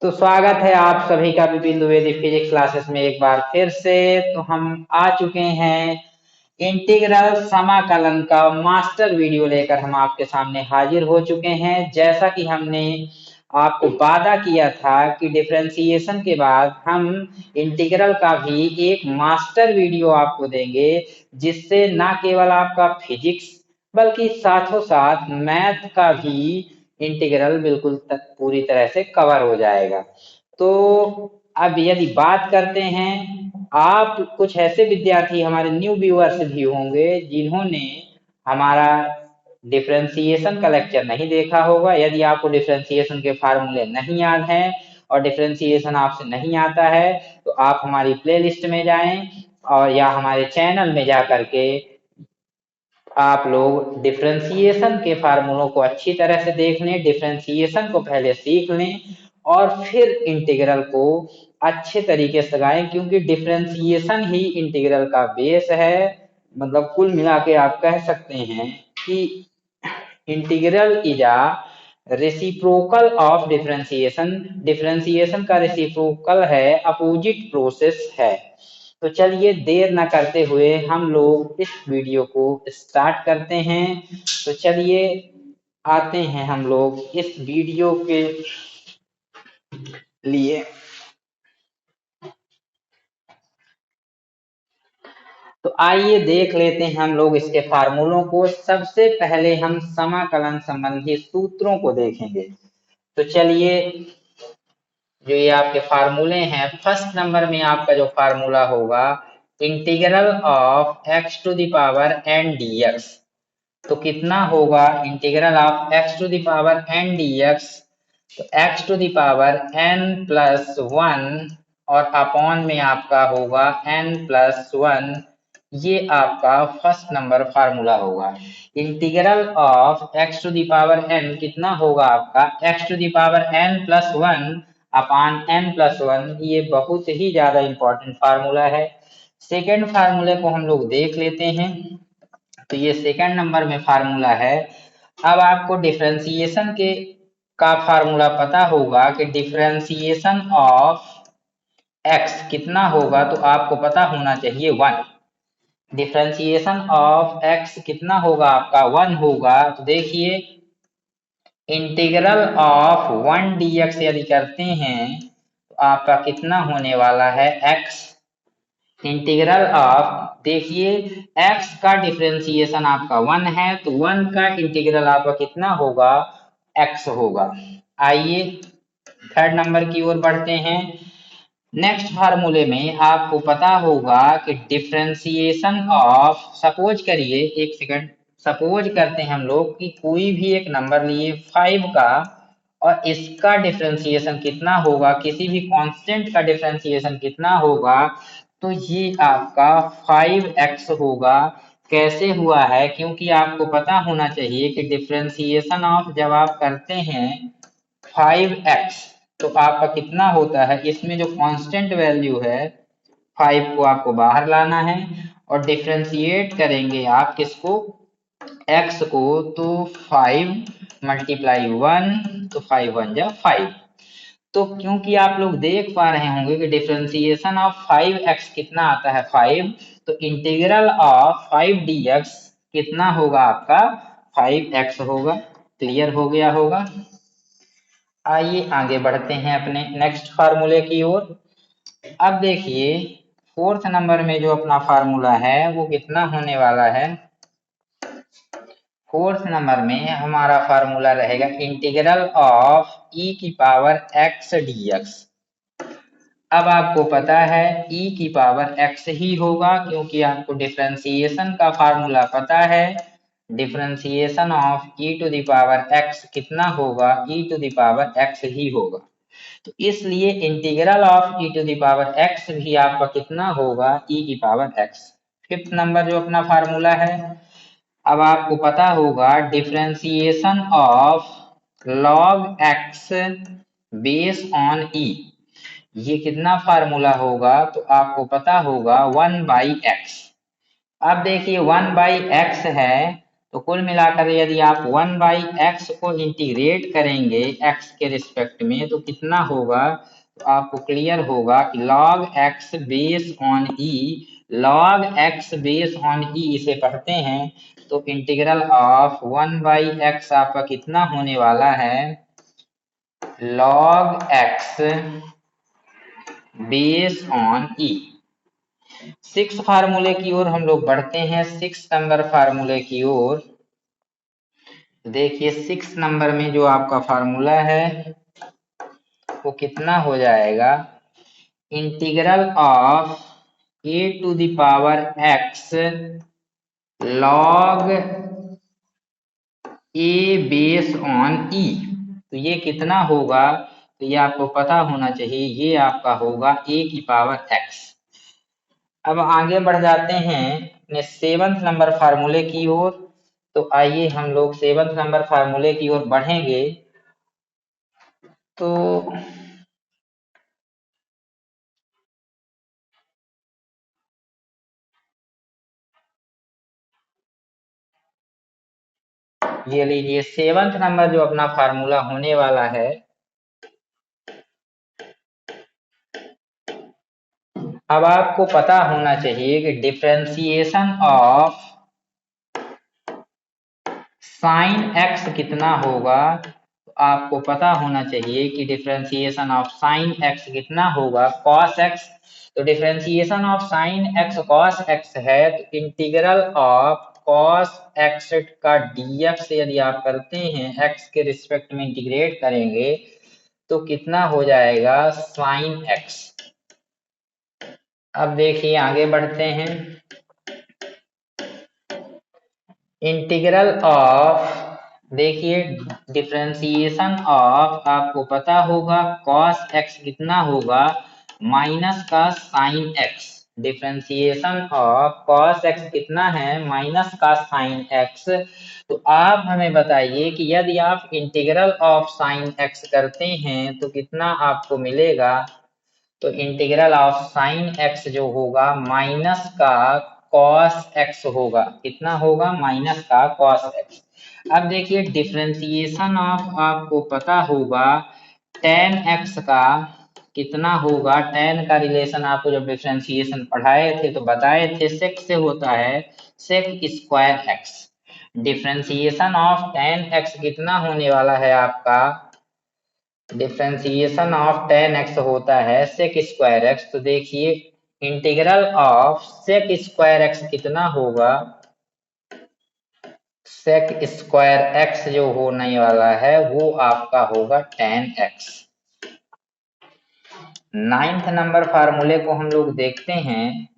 तो स्वागत है आप सभी का विपिन द्विवेदी फिजिक्स क्लासेस में एक बार फिर से। तो हम आ चुके हैं इंटीग्रल समाकलन का मास्टर वीडियो लेकर हम आपके सामने हाजिर हो चुके हैं। जैसा कि हमने आपको वादा किया था कि डिफरेंशिएशन के बाद हम इंटीग्रल का भी एक मास्टर वीडियो आपको देंगे, जिससे ना केवल आपका फिजिक्स बल्कि साथों साथ मैथ का भी इंटीग्रल बिल्कुल पूरी तरह से कवर हो जाएगा। तो अब यदि बात करते हैं, आप कुछ ऐसे विद्यार्थी हमारे न्यू व्यूअर्स भी होंगे जिन्होंने हमारा डिफरेंशिएशन का लेक्चर नहीं देखा होगा। यदि आपको डिफरेंशिएशन के फार्मूले नहीं याद हैं और डिफरेंशिएशन आपसे नहीं आता है, तो आप हमारी प्लेलिस्ट में जाएं और या हमारे चैनल में जा करके आप लोग डिफरेंशिएशन के फार्मूलों को अच्छी तरह से देख लें, डिफरेंशिएशन को पहले सीख लें और फिर इंटीग्रल को अच्छे तरीके से लगाएं, क्योंकि डिफरेंशिएशन ही इंटीग्रल का बेस है। मतलब कुल मिला के आप कह सकते हैं कि integral is a reciprocal of differentiation. Differentiation का रेसिप्रोकल है, अपोजिट प्रोसेस है। तो चलिए देर न करते हुए हम लोग इस वीडियो को स्टार्ट करते हैं। तो चलिए आते हैं हम लोग इस वीडियो के लिए। तो आइए देख लेते हैं हम लोग इसके फार्मूलों को। सबसे पहले हम समाकलन संबंधी सूत्रों को देखेंगे। तो चलिए, जो ये आपके फार्मूले हैं, फर्स्ट नंबर में आपका जो फार्मूला होगा integral of x to the power n d x. तो कितना होगा integral of x to the power n d x? तो x to the power n plus one और अपॉन में आपका होगा एन प्लस वन। ये आपका फर्स्ट नंबर फार्मूला होगा। Integral of x to the power n कितना होगा आपका? X to the power n plus one upon n plus one. ये बहुत ही ज्यादा इंपॉर्टेंट फार्मूला है। सेकेंड फार्मूले को हम लोग देख लेते हैं। तो ये सेकंड नंबर में फार्मूला है। अब आपको डिफरेंशिएशन के का फार्मूला पता होगा कि डिफरेंशिएशन ऑफ एक्स कितना होगा, तो आपको पता होना चाहिए वन। डिफरेंशिएशन ऑफ एक्स कितना होगा आपका? वन होगा। तो देखिए, integral of one D x यदि करते हैं तो आपका कितना होने वाला है? एक्स इंटीग्रल ऑफ, देखिए x का डिफरेंशिएशन आपका वन है, तो वन का इंटीग्रल आपका कितना होगा? x होगा। आइए थर्ड नंबर की ओर बढ़ते हैं। नेक्स्ट फार्मूले में आपको पता होगा कि डिफरेंशिएशन ऑफ, सपोज करिए, एक सेकंड, सपोज करते हैं हम लोग कि कोई भी एक नंबर लिए 5 का और इसका डिफरेंशिएशन कितना होगा, किसी भी कांस्टेंट का डिफरेंशिएशन कितना होगा, तो ये आपका 5x होगा। कैसे हुआ है? क्योंकि आपको पता होना चाहिए कि डिफरेंशिएशन ऑफ जब आप करते हैं 5x तो आपका कितना होता है, इसमें जो कांस्टेंट वैल्यू है 5 को आपको बाहर लाना है और डिफरेंशिएट करेंगे आप किसको? x को। तो 5 मल्टीप्लाई वन, तो 5 वन जा 5। तो क्योंकि आप लोग देख पा रहे होंगे कि डिफरेंशिएशन ऑफ 5x कितना आता है? 5। तो इंटीग्रल ऑफ 5 dx कितना होगा आपका? 5x होगा। क्लियर हो गया होगा। आइए आगे बढ़ते हैं अपने नेक्स्ट फार्मूले की ओर। अब देखिए, फोर्थ नंबर में जो अपना फार्मूला है वो कितना होने वाला है? फोर्थ नंबर में हमारा फार्मूला रहेगा इंटीग्रल ऑफ e की पावर x dx। अब आपको पता है e की पावर x ही होगा, क्योंकि आपको डिफरेंशिएशन का फार्मूला पता है। Differentiation of e to the power x कितना होगा? e to the power x ही होगा। तो इसलिए integral of e to the power x भी आपका कितना होगा? e की पावर x। फिफ्थ नंबर जो अपना फार्मूला है, अब आपको पता होगा differentiation of log x base on e। ये कितना फार्मूला होगा? तो आपको पता होगा 1/x। अब देखिए 1/x है, तो कुल मिलाकर यदि आप 1/x को इंटीग्रेट करेंगे x के रिस्पेक्ट में तो कितना होगा, तो आपको क्लियर होगा कि log x base on e, log x base on e इसे पढ़ते हैं तो इंटीग्रल ऑफ 1/x आपका कितना होने वाला है, log x base on e। 6 फार्मूले की ओर हम लोग बढ़ते हैं, 6 नंबर फार्मूले की ओर। देखिए 6 नंबर में जो आपका फार्मूला है वो कितना हो जाएगा, integral of a to the power x log a base on e। तो ये कितना होगा, तो ये आपको पता होना चाहिए, ये आपका होगा a की पावर x। अब आगे बढ़ जाते हैं अपने 7th नंबर फार्मूले की ओर। तो आइए हम लोग 7th नंबर फार्मूले की ओर बढ़ेंगे। तो ये लीजिए 7th नंबर जो अपना फार्मूला होने वाला है, अब आपको पता होना चाहिए कि डिफरेंशिएशन ऑफ साइन x कितना होगा। तो आपको पता होना चाहिए कि डिफरेंशिएशन ऑफ साइन x कितना होगा, cos x। तो differentiation of sine x cos x है, तो इंटीग्रल ऑफ cos x का dx यदि आप करते हैं, x के रिस्पेक्ट में इंटीग्रेट करेंगे तो कितना हो जाएगा, साइन x। अब देखिए आगे बढ़ते हैं, इंटीग्रल ऑफ, देखिए डिफरेंशिएशन ऑफ आपको पता होगा cos x कितना होगा, माइनस का sine x। Differentiation of cos x कितना है, माइनस का साइन x। तो आप हमें बताइए कि यदि आप इंटीग्रल ऑफ साइन x करते हैं तो कितना आपको मिलेगा। तो इंटीग्रल ऑफ साइन x जो होगा माइनस का cos x होगा, कितना होगा, माइनस का cos x। अब देखिए डिफरेंशिएशन ऑफ आपको पता होगा tan x का कितना होगा, tan का रिलेशन आपको जब डिफरेंशिएशन पढ़ाए थे तो बताए थे sec से होता है sec square x। Differentiation of tan x कितना होने वाला है आपका, डिफरेंशिएशन ऑफ tan x होता है sec स्क्वायर x। तो देखिए integral of sec square x कितना होगा, sec स्क्वायर x जो होने वाला है वो आपका होगा tan x। 9th नंबर फार्मूले को हम लोग देखते हैं।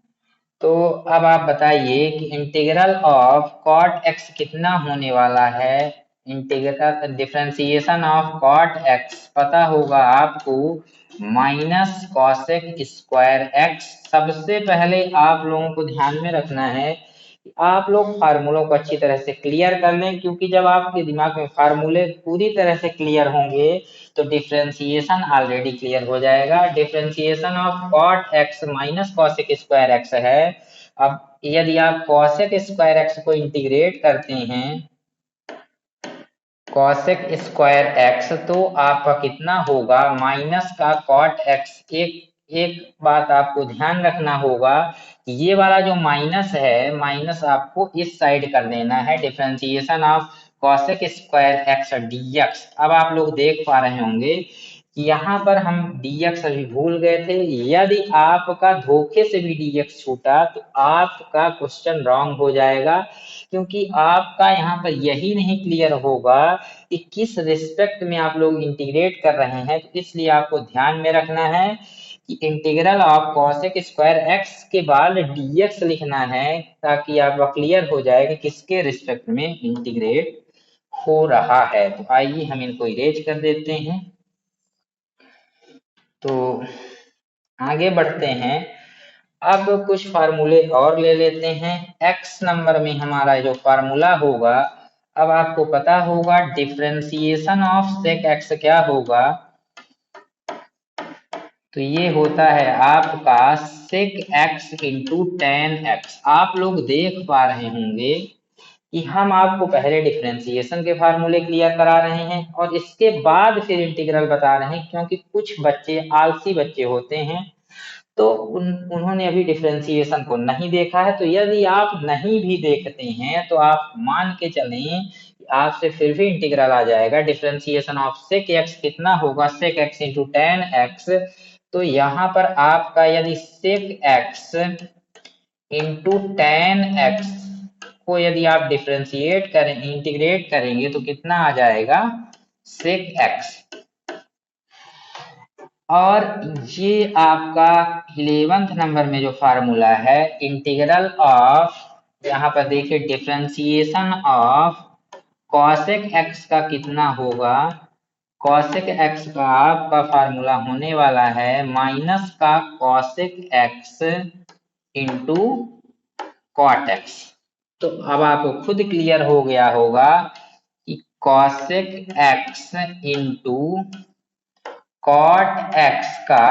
तो अब आप बताइए कि इंटीग्रल ऑफ cot x कितना होने वाला है, integral differentiation of cot x पता होगा आपको माइनस कॉसेक स्क्वायर x। सबसे पहले आप लोगों को ध्यान में रखना है कि आप लोग फार्मूलों को अच्छी तरह से क्लियर कर लें, क्योंकि जब आपके दिमाग में फार्मूले पूरी तरह से क्लियर होंगे तो डिफरेंशिएशन ऑलरेडी क्लियर हो जाएगा। Differentiation of cot x minus cosec square x है। अब यदि आप कॉसेक स्क्वायर x को इंटीग्रेट करते हैं, कॉसेक स्क्वायर x, तो आपका कितना होगा, माइनस का cot x। एक एक बात आपको ध्यान रखना होगा कि ये वाला जो माइनस है, माइनस आपको इस साइड कर देना है। Differentiation of cosec square x dx। अब आप लोग देख पा रहे होंगे कि यहाँ पर हम dx अभी भूल गए थे। यदि आपका धोखे से भी dx छूटा तो आपका क्वेश्चन रॉन्ग हो जाएगा, क्योंकि आपका यहाँ पर यही नहीं क्लियर होगा कि किस रिस्पेक्ट में आप लोग इंटीग्रेट कर रहे हैं। तो इसलिए आपको ध्यान में रखना है कि integral of cosec square x के बाद dx लिखना है, ताकि आपका क्लियर हो जाए कि किसके रिस्पेक्ट में इंटीग्रेट हो रहा है। तो आइए हम इनको इरेज कर देते हैं। तो आगे बढ़ते हैं, अब कुछ फार्मूले और ले लेते हैं। x नंबर में हमारा जो फार्मूला होगा, अब आपको पता होगा डिफरेंशिएशन ऑफ सेक x क्या होगा। तो ये होता है आपका सेक x इंटू टेन एक्स। आप लोग देख पा रहे होंगे कि हम आपको पहले डिफरेंशिएशन के फार्मूले क्लियर करा रहे हैं और इसके बाद फिर इंटीग्रल बता रहे हैं, क्योंकि कुछ बच्चे आलसी बच्चे होते हैं तो उन्होंने अभी डिफरेंशिएशन को नहीं देखा है। तो यदि आप नहीं भी देखते हैं तो आप मान के चलें कि आपसे फिर भी इंटीग्रल आ जाएगा। डिफरेंशिएशन ऑफ सेक एक्स कितना होगा, sec x into tan x. तो यहाँ पर आपका यदि sec x into tan x को यदि आप डिफ्रेंशिएट करें, इंटीग्रेट करेंगे तो कितना आ जाएगा, सेक एक्स। और ये आपका 11th नंबर में जो फार्मूला है इंटीग्रल ऑफ, यहाँ पर देखिए डिफ्रेंशिएशन ऑफ कॉसेक एक्स का कितना होगा। कॉसेक एक्स का आपका फार्मूला होने वाला है माइनस का cosec x into cot x. तो अब आपको खुद क्लियर हो गया होगा कि cosec x into cot x का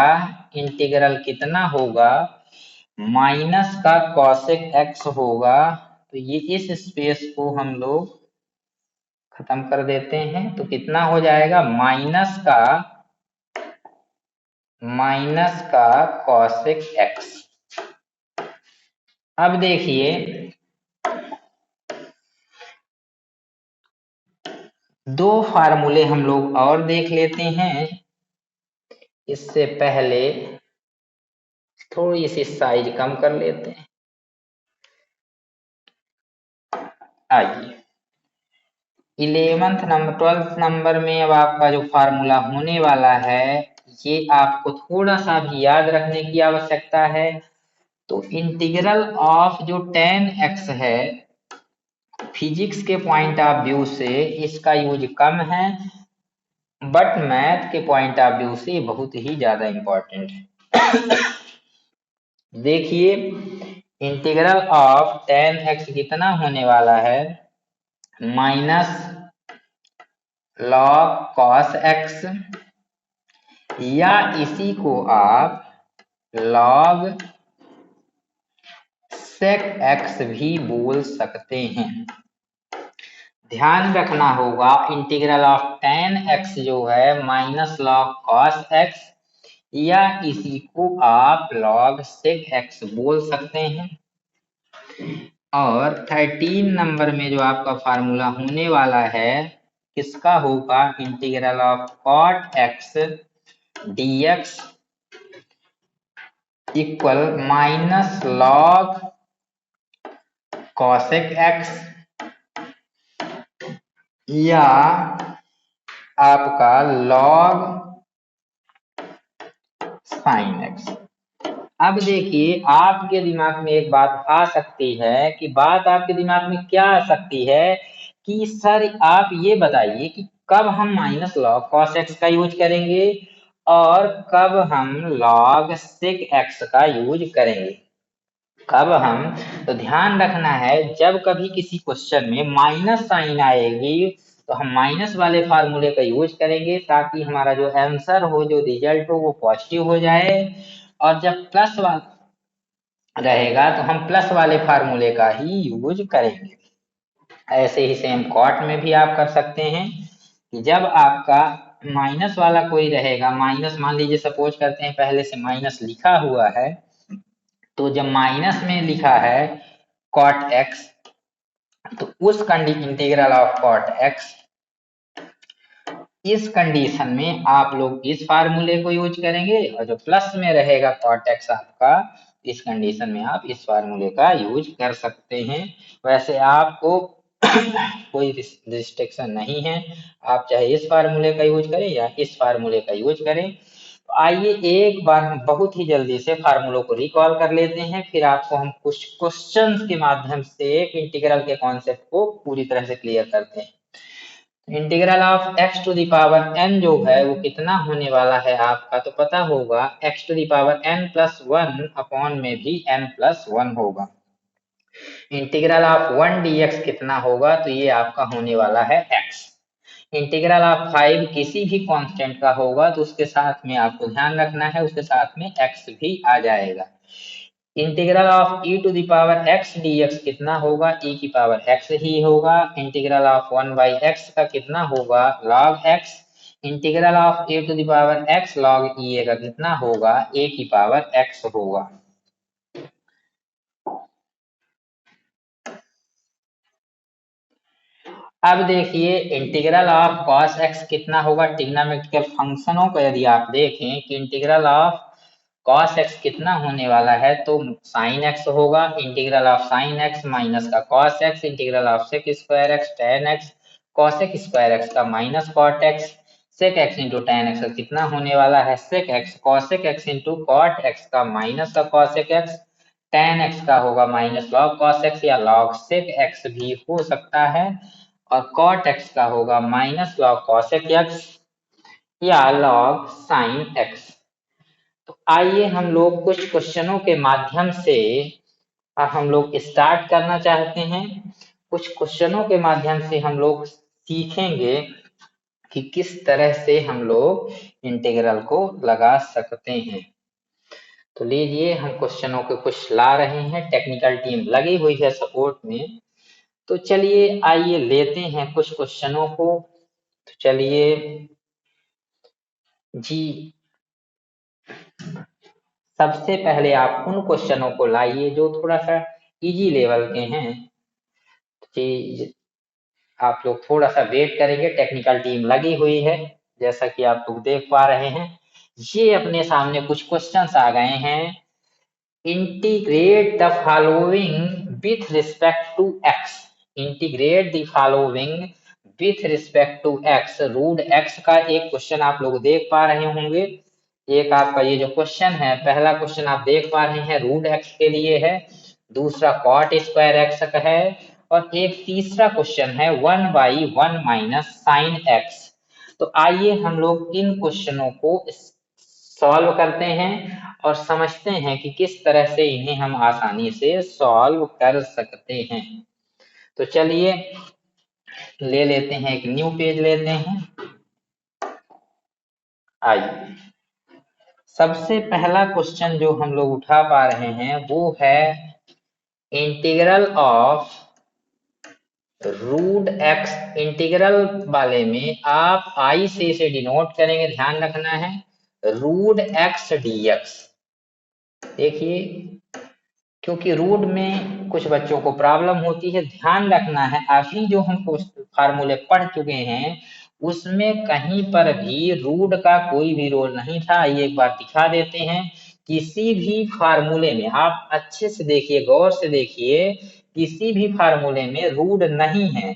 इंटीग्रल कितना होगा, माइनस का कॉसेक एक्स होगा। तो ये इस स्पेस को हम लोग खत्म कर देते हैं तो कितना हो जाएगा, माइनस का कॉसेक एक्स। अब देखिए दो फार्मूले हम लोग और देख लेते हैं। इससे पहले थोड़ी सी साइज कम कर लेते हैं। आइए 12th नंबर में अब आपका जो फार्मूला होने वाला है ये आपको थोड़ा सा भी याद रखने की आवश्यकता है। तो इंटीग्रल ऑफ जो टेन एक्स है, फिजिक्स के पॉइंट ऑफ व्यू से इसका यूज कम है, बट मैथ के पॉइंट ऑफ व्यू से बहुत ही ज्यादा इंपॉर्टेंट है। देखिए इंटीग्रल ऑफ टेन एक्स कितना होने वाला है, माइनस लॉग कॉस एक्स, या इसी को आप लॉग सेक एक्स भी बोल सकते हैं। ध्यान रखना होगा इंटीग्रल ऑफ टेन एक्स जो है माइनस लॉग कॉस एक्स, या इसी को आप लॉग सेक एक्स बोल सकते हैं। और 13 नंबर में जो आपका फार्मूला होने वाला है किसका होगा, integral of cot x dx equal minus log cosec x, या आपका लॉग साइन एक्स। अब देखिए आपके दिमाग में एक बात आ सकती है कि बात आपके दिमाग में क्या आ सकती है कि सर आप ये बताइए कि कब हम माइनस लॉग कॉस एक्स का यूज करेंगे और कब हम लॉग सेक एक्स का यूज करेंगे। कब हम, तो ध्यान रखना है जब कभी किसी क्वेश्चन में माइनस साइन आएगी तो हम माइनस वाले फार्मूले का यूज करेंगे ताकि हमारा जो आंसर हो, जो रिजल्ट हो वो पॉजिटिव हो जाए। और जब प्लस रहेगा तो हम प्लस वाले फार्मूले का ही यूज करेंगे। ऐसे ही सेम कॉट में भी आप कर सकते हैं कि जब आपका माइनस वाला कोई रहेगा, माइनस मान लीजिए सपोज करते हैं पहले से माइनस लिखा हुआ है, तो जब माइनस में लिखा है कॉट एक्स तो उस इंटीग्रल ऑफ कॉट एक्स, इस कंडीशन में आप लोग इस फार्मूले को यूज करेंगे, और जो प्लस में रहेगा कॉट एक्स आपका, इस कंडीशन में आप इस फार्मूले का यूज कर सकते हैं। वैसे आपको कोई रिस्ट्रिक्शन नहीं है, आप चाहे इस फार्मूले का यूज करें या इस फार्मूले का यूज करें। तो आइए एक बार हम बहुत ही जल्दी से फार्मूलों को रिकॉल कर लेते हैं, फिर आपको हम कुछ क्वेश्चंस के माध्यम से इंटीग्रल के कॉन्सेप्ट को पूरी तरह से क्लियर करते हैं। Integral of x to the power n जो है वो कितना होने वाला है आपका, तो पता होगा x to the power n plus 1 upon में भी n प्लस 1 होगा। इंटीग्रल ऑफ 1 dx कितना होगा, तो ये आपका होने वाला है x। इंटीग्रल ऑफ 5 किसी भी कांस्टेंट का होगा तो उसके साथ में आपको ध्यान रखना है, उसके साथ में x भी आ जाएगा। Integral of e to the power x dx कितना होगा, e की पावर x ही होगा। इंटीग्रल ऑफ 1/x का कितना होगा, log x। Integral of a to the power x log e का कितना होगा, a की पावर x होगा। अब देखिए इंटीग्रल ऑफ cos x कितना होगा, ट्रिग्नोमेट्रिकल फंक्शनों को यदि आप देखें कि इंटीग्रल ऑफ cos x कितना होने वाला है तो sin x होगा। Integral of sin x minus का cos x, integral of sec square x tan x, cosec square x का minus cot x, sec x into tan x का कितना होने वाला है sec x, cosec x into cot x का minus का cosec x, tan x का होगा माइनस log cos x या log sec x भी हो सकता है, और cot x का होगा माइनस log cosec x या log sin x। तो आइए हम लोग कुछ क्वेश्चनों के माध्यम से हम लोग स्टार्ट करना चाहते हैं। कुछ क्वेश्चनों के माध्यम से हम लोग सीखेंगे कि किस तरह से हम लोग इंटीग्रल को लगा सकते हैं। तो लीजिए हम क्वेश्चनों के कुछ ला रहे हैं, टेक्निकल टीम लगी हुई है सपोर्ट में। तो चलिए आइए लेते हैं कुछ क्वेश्चनों को। तो चलिए जी, सबसे पहले आप उन क्वेश्चनों को लाइए जो थोड़ा सा इजी लेवल के हैं। जी, आप लोग थोड़ा सा वेट करेंगे, टेक्निकल टीम लगी हुई है जैसा कि आप लोग देख पा रहे हैं। ये अपने सामने कुछ क्वेश्चंस आ गए हैं। Integrate the following with respect to x. Integrate the following with respect to x. Root x का एक क्वेश्चन आप लोग देख पा रहे होंगे। एक आपका ये जो क्वेश्चन है, पहला क्वेश्चन आप देख पा रहे हैं रूट एक्स के लिए है, दूसरा कॉट स्क्वायर एक्स का है, और एक तीसरा क्वेश्चन है 1/1 माइनस साइन एक्स। तो आइए हम लोग इन क्वेश्चनों को सॉल्व करते हैं और समझते हैं कि किस तरह से इन्हें हम आसानी से सॉल्व कर सकते हैं। तो चलिए ले लेते हैं, एक न्यू पेज लेते हैं। आइए सबसे पहला क्वेश्चन जो हम लोग उठा पा रहे हैं वो है integral of root x. Integral वाले में आप आई से इसे डिनोट करेंगे, ध्यान रखना है, रूट एक्स डीएक्स। देखिए क्योंकि रूट में कुछ बच्चों को प्रॉब्लम होती है, ध्यान रखना है अभी जो हम फार्मूले पढ़ चुके हैं उसमें कहीं पर भी रूट का कोई भी रोल नहीं था। ये एक बार दिखा देते हैं, किसी भी फार्मूले में आप अच्छे से देखिए, गौर से देखिए, किसी भी फार्मूले में रूट नहीं है।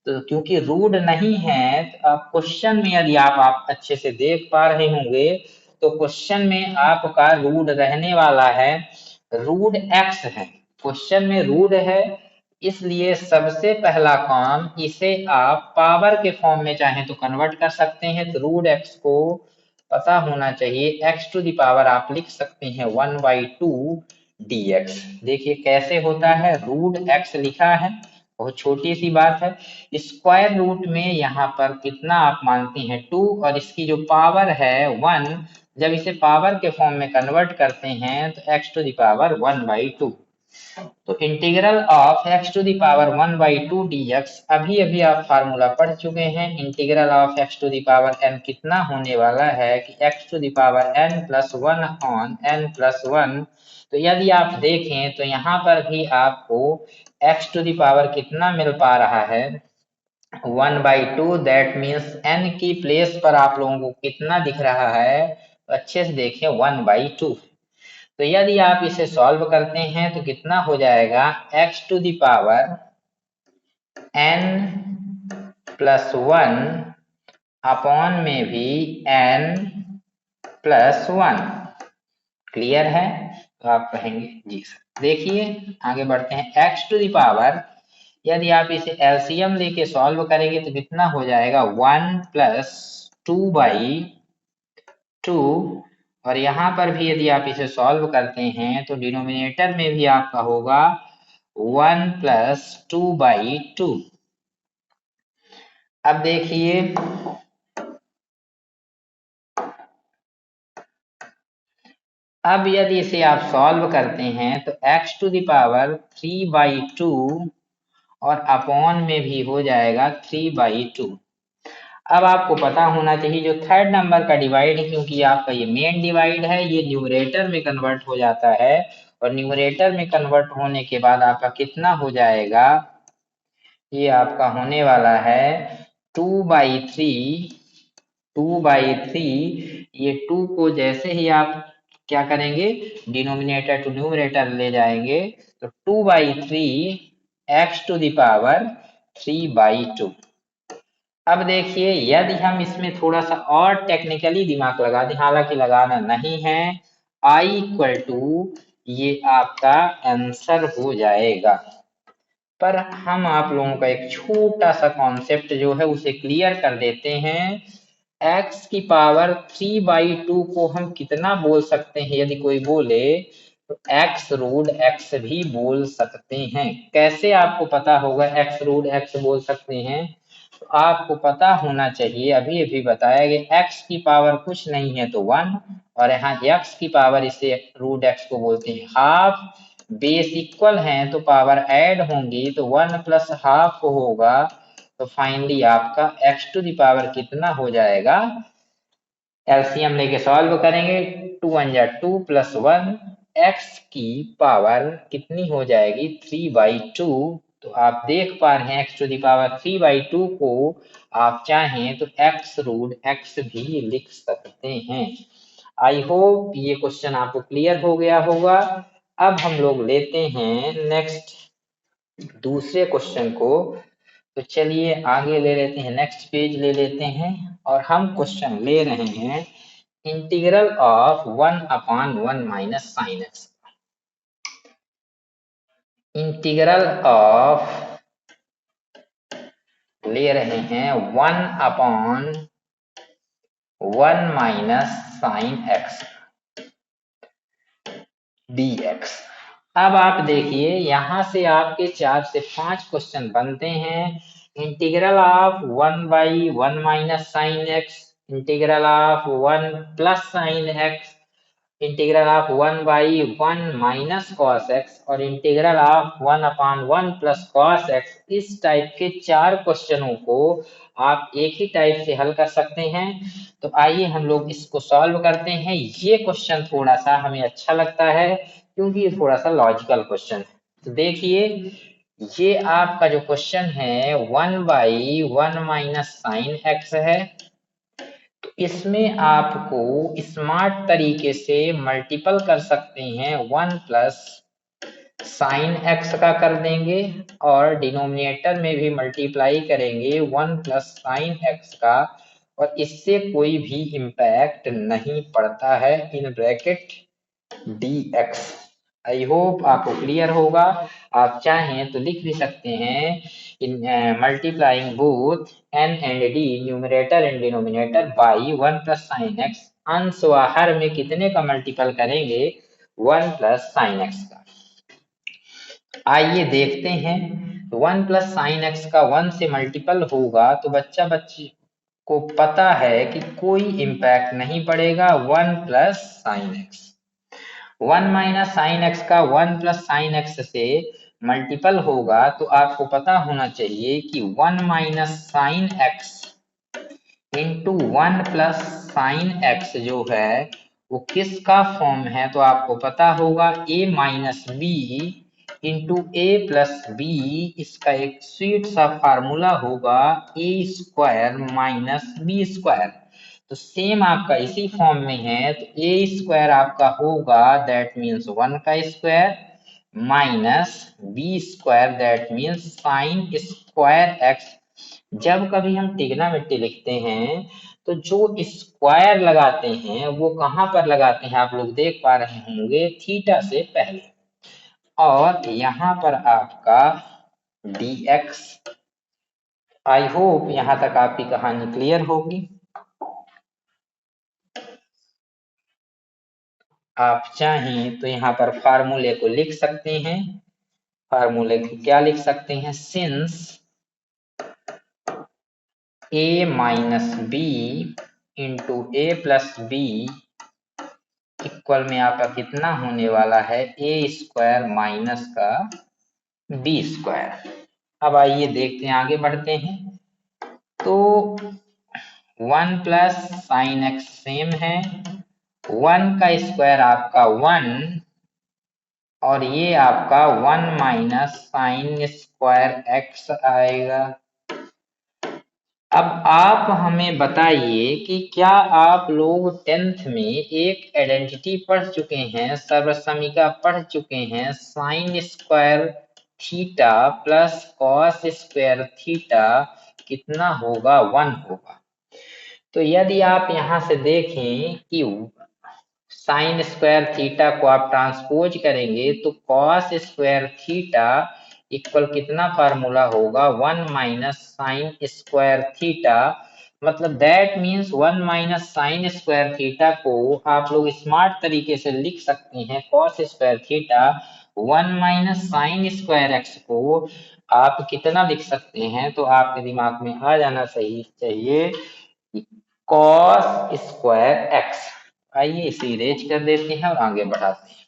तो क्योंकि रूट नहीं है तो आप क्वेश्चन में यदि आप अच्छे से देख पा रहे होंगे तो क्वेश्चन में आपका रूट रहने वाला है, रूट एक्स है, क्वेश्चन में रूट है। इसलिए सबसे पहला काम, इसे आप पावर के फॉर्म में चाहें तो कन्वर्ट कर सकते हैं। तो रूट एक्स को पता होना चाहिए, एक्स टू द पावर आप लिख सकते हैं 1/2 dx। देखिए कैसे होता है, रूट एक्स लिखा है, बहुत छोटी सी बात है। स्क्वायर रूट में यहाँ पर कितना आप मानते हैं 2, और इसकी जो पावर है 1, जब इसे पावर के फॉर्म में कन्वर्ट करते हैं तो x टू द पावर 1/2। तो integral of x to the power 1/2 dx, अभी अभी आप फार्मूला पढ़ चुके हैं। Integral of x to the power n कितना होने वाला है कि x to the power n+1 on n+1। तो यदि आप देखें तो यहाँ पर भी आपको x टू द पावर कितना मिल पा रहा है, 1/2। दैट मीन्स n की प्लेस पर आप लोगों को कितना दिख रहा है, तो अच्छे से देखिए 1/2। तो यदि आप इसे सॉल्व करते हैं तो कितना हो जाएगा, x to the power n+1 upon में भी n+1। क्लियर है? तो आप कहेंगे जी सर। देखिए आगे बढ़ते हैं, x टू द पावर, यदि आप इसे एलसीएम लेके सॉल्व करेंगे तो कितना हो जाएगा, 1+2/2। और यहाँ पर भी यदि आप इसे सॉल्व करते हैं तो डिनोमिनेटर में भी आपका होगा 1+2/2। अब देखिए अब यदि इसे आप सॉल्व करते हैं तो x टू द पावर 3/2 और अपॉन में भी हो जाएगा 3/2। अब आपको पता होना चाहिए जो थर्ड नंबर का डिवाइड है, क्योंकि आपका ये मेन डिवाइड है, ये न्यूमरेटर में कन्वर्ट हो जाता है और न्यूमरेटर में कन्वर्ट होने के बाद आपका कितना हो जाएगा, ये आपका होने वाला है 2/3। 2/3, ये 2 को जैसे ही आप क्या करेंगे, डिनोमिनेटर टू न्यूमरेटर ले जाएंगे तो 2/3 x टू द पावर 3/2। अब देखिए यदि हम इसमें थोड़ा सा और टेक्निकली दिमाग लगा दें, हालांकि लगाना नहीं है, i इक्वल टू ये आपका आंसर हो जाएगा। पर हम आप लोगों का एक छोटा सा कॉन्सेप्ट जो है उसे क्लियर कर देते हैं। x की पावर 3/2 को हम कितना बोल सकते हैं, यदि कोई बोले तो x रूट x भी बोल सकते हैं। कैसे आपको पता होगा x रूट x बोल सकते हैं, तो आपको पता होना चाहिए, अभी अभी बताया गया x की पावर कुछ नहीं है तो 1, और यहाँ x की पावर इसे रूट x को बोलते हैं हाफ, बेस इक्वल हैं तो पावर ऐड होंगी तो 1 प्लस हाफ होगा, तो फाइनली आपका x टू द पावर कितना हो जाएगा, एलसीएम लेके सॉल्व करेंगे, 2 1 जा 2 प्लस 1, x की पावर कितनी हो जाएगी 3/2। तो आप देख पा रहे हैं x टू द पावर 3/2 को आप चाहें तो x रूट x भी लिख सकते हैं। आई होप ये क्वेश्चन आपको क्लियर हो गया होगा। अब हम लोग लेते हैं नेक्स्ट दूसरे क्वेश्चन को, तो चलिए आगे ले लेते हैं, नेक्स्ट पेज ले लेते हैं और हम क्वेश्चन ले रहे हैं integral of 1/1 minus sine x. Integral of ले रहे हैं 1/1 माइनस साइन एक्स dx। अब आप देखिए यहां से आपके 4 से 5 क्वेश्चन बनते हैं। Integral of 1/1 minus sine x, integral of 1 plus sine x, integral of 1/1 minus cos x और integral of 1/1 plus cos x. इस टाइप के 4 क्वेश्चनों को आप एक ही टाइप से हल कर सकते हैं। तो आइए हम लोग इसको सॉल्व करते हैं। ये क्वेश्चन थोड़ा सा हमें अच्छा लगता है क्योंकि ये थोड़ा सा लॉजिकल क्वेश्चन है। तो देखिए ये आपका जो क्वेश्चन है 1/1 माइनस साइन एक्स है, इसमें आपको स्मार्ट तरीके से मल्टीपल कर सकते हैं, 1 प्लस साइन एक्स का कर देंगे और डिनोमिनेटर में भी मल्टीप्लाई करेंगे 1 प्लस साइन एक्स का, और इससे कोई भी इम्पैक्ट नहीं पड़ता है in bracket dx। I hope आपको क्लियर होगा। आप चाहें तो लिख भी सकते हैं in multiplying both n and d numerator and denominator by 1 plus sine x, अंश व हर में कितने का मल्टीपल करेंगे 1 प्लस साइन एक्स का। आइए देखते हैं 1 प्लस साइन एक्स का 1 से मल्टीपल होगा तो बच्चा बच्ची को पता है कि कोई इम्पैक्ट नहीं पड़ेगा 1 plus sine x. 1 minus sine x का 1 प्लस साइन एक्स से मल्टीपल होगा तो आपको पता होना चाहिए कि 1 minus sine x into 1 plus sine x जो है वो किसका फॉर्म है, तो आपको पता होगा a minus b into a plus b. इसका एक स्वीट सा फार्मूला होगा a square minus b square. तो सेम आपका इसी फॉर्म में है, तो ए स्क्वायर आपका होगा दैट मीन्स 1 का square minus b square that means sine square x. जब कभी हम ट्रिग्नोमेट्री लिखते हैं तो जो स्क्वायर लगाते हैं वो कहाँ पर लगाते हैं, आप लोग देख पा रहे होंगे थीटा से पहले, और यहाँ पर आपका dx। आई होप यहाँ तक आपकी कहानी क्लियर होगी। आप चाहें तो यहाँ पर फार्मूले को लिख सकते हैं। फार्मूले को क्या लिख सकते हैं, since a minus b into a plus b equal में आपका कितना होने वाला है, ए स्क्वायर माइनस का बी स्क्वायर। अब आइए देखते हैं, आगे बढ़ते हैं। तो 1 प्लस साइन एक्स सेम है, 1 का स्क्वायर आपका 1 और ये आपका 1 माइनस साइन स्क्वायर एक्स आएगा। अब आप हमें बताइए कि क्या आप लोग 10th में एक आइडेंटिटी पढ़ चुके हैं, सर्वसमीका पढ़ चुके हैं, sine square theta plus cos square theta कितना होगा, 1 होगा। तो यदि आप यहाँ से देखें कि साइन स्क्वायर थीटा को आप ट्रांसपोज करेंगे तो कॉस स्क्वायर थीटा इक्वल कितना फार्मूला होगा, 1 माइनस साइन स्क्वायर थीटा। मतलब that means 1 minus sine square theta को आप लोग स्मार्ट तरीके से लिख सकते हैं, cos square theta 1 minus sign square x को आप कितना लिख सकते हैं, तो आपके दिमाग में आ जाना सही चाहिए कॉस स्क्वायर एक्स। आइए इसे इरेज कर देते हैं और आगे बढ़ाते हैं।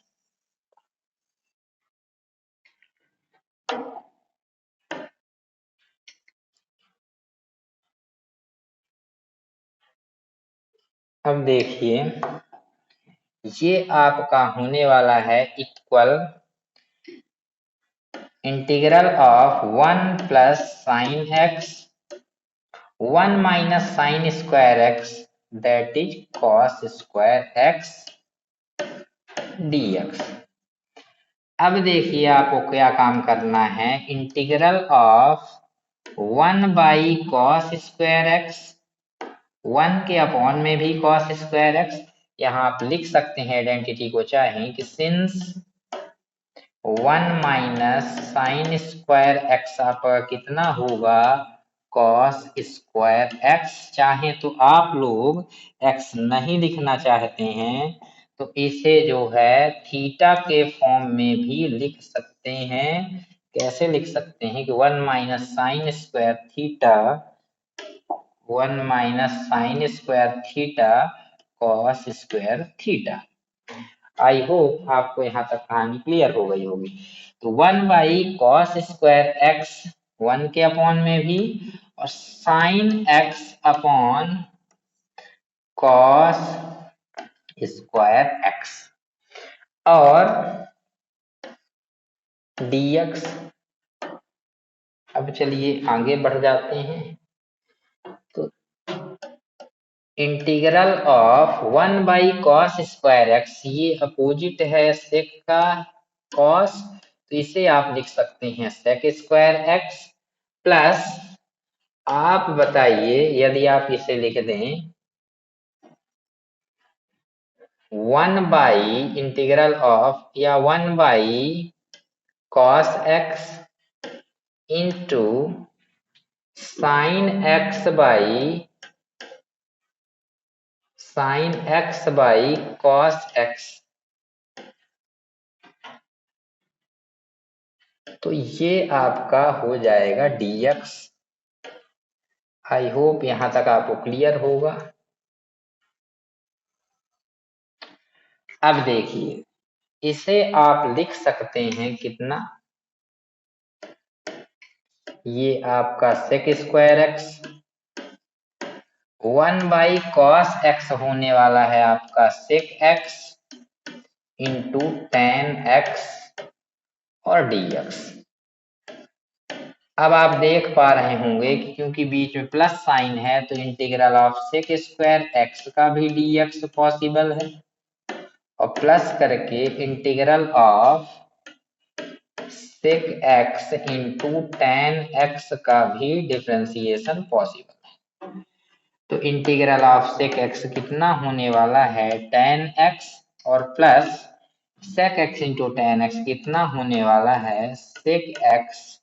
अब देखिए ये आपका होने वाला है equal integral of 1 plus sine x 1 minus sign square x that is cos square x dx। अब देखिए आपको क्या काम करना है, integral of 1 by cos square x, 1 के अपॉन में भी कॉस स्क्वायर एक्स। यहाँ आप लिख सकते हैं आइडेंटिटी को चाहें कि since 1 minus sign square x आपका कितना होगा, कॉस स्क्वायर एक्स। चाहे तो आप लोग एक्स नहीं लिखना चाहते हैं तो इसे जो है थीटा के फॉर्म में भी लिख सकते हैं। कैसे लिख सकते हैं कि 1 minus sine square theta 1 minus sine square theta cos square theta. आई होप आपको यहाँ तक कहानी क्लियर हो गई होगी। तो 1 बाई कॉस स्क्वायर एक्स 1 के अपॉन में भी और sine x upon cos square x और dx। अब चलिए आगे बढ़ जाते हैं। तो integral of 1 by cos square x, ये अपोजिट है सेक का कॉस, तो इसे आप लिख सकते हैं सेक स्क्वायर एक्स प्लस, आप बताइए यदि आप इसे लिख दें 1 बाई इंटीग्रल ऑफ या 1 by cos x into sine x by cos x, तो ये आपका हो जाएगा dx। आई होप यहां तक आपको क्लियर होगा। अब देखिए इसे आप लिख सकते हैं कितना, ये आपका sec square x 1 by cos x होने वाला है आपका sec x into tan x और dx। अब आप देख पा रहे होंगे कि क्योंकि बीच में प्लस साइन है तो integral of sec square x का भी dx पॉसिबल है और प्लस करके integral of sec x into tan x का भी डिफ्रेंसिएशन पॉसिबल है। तो इंटीग्रल ऑफ सेक एक्स कितना होने वाला है, टेन एक्स और plus sec x into tan x कितना होने वाला है, sec x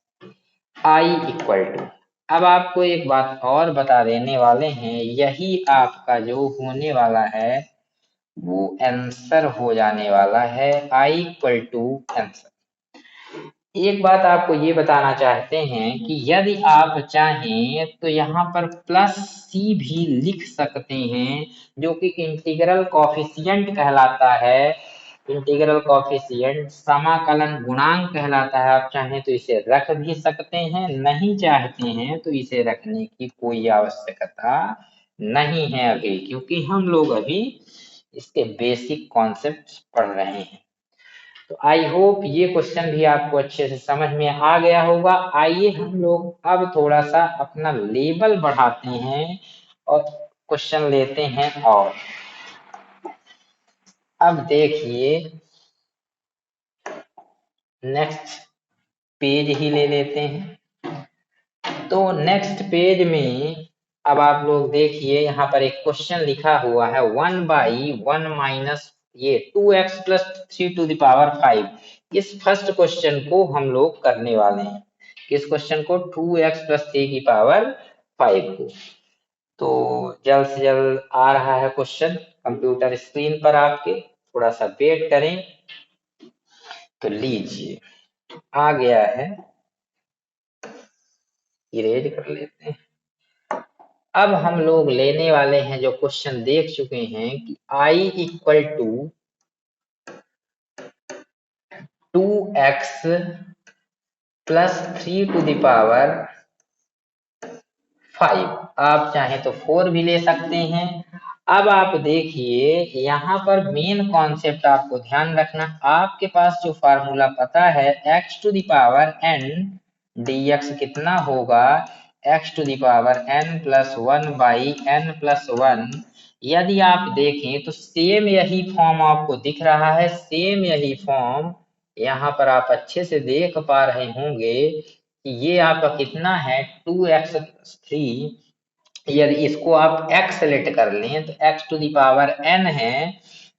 I equal to. अब आपको एक बात और बता देने वाले हैं, यही आपका जो होने वाला है वो आंसर हो जाने वाला है, आई इक्वल टू आंसर। एक बात आपको ये बताना चाहते हैं कि यदि आप चाहें तो यहाँ पर प्लस सी भी लिख सकते हैं, जो कि इंटीग्रल कॉफिशिएंट कहलाता है। इंटीग्रल कॉफिशिएंट समाकलन गुणांक कहलाता है। आप चाहें तो इसे रख भी सकते हैं, नहीं चाहते हैं तो इसे रखने की कोई आवश्यकता नहीं है अभी, क्योंकि हम लोग अभी इसके बेसिक कॉन्सेप्ट पढ़ रहे हैं। तो आई होप ये क्वेश्चन भी आपको अच्छे से समझ में आ गया होगा। आइए हम लोग अब थोड़ा सा अपना लेवल बढ़ाते हैं और क्वेश्चन लेते हैं। और अब देखिए, नेक्स्ट पेज ही ले लेते हैं। तो नेक्स्ट पेज में अब आप लोग देखिए, यहाँ पर एक क्वेश्चन लिखा हुआ है 1/1 माइनस ये 2x+3⁵। इस फर्स्ट क्वेश्चन को हम लोग करने वाले हैं। किस क्वेश्चन को? 2x+3⁵ को। तो जल्द से जल्द आ रहा है क्वेश्चन कंप्यूटर स्क्रीन पर आपके, थोड़ा सा वेट करें। तो लीजिए, आ गया है, इरेज कर लेते हैं। अब हम लोग लेने वाले हैं, जो क्वेश्चन देख चुके हैं कि I equal to 2x plus 3⁵। आप चाहें तो 4 भी ले सकते हैं। अब आप देखिए, यहाँ पर मेन कॉन्सेप्ट आपको ध्यान रखना, आपके पास जो फार्मूला पता है x⁴n dx कितना होगा? x⁴n+1/n+1। यदि आप देखें तो सेम यही फॉर्म आपको दिख रहा है, सेम यही फॉर्म यहाँ पर आप अच्छे से देख पा रहे होंगे कि ये आपका कितना है 2x3। यदि इसको आप x सेलेक्ट कर लें तो x⁴n है,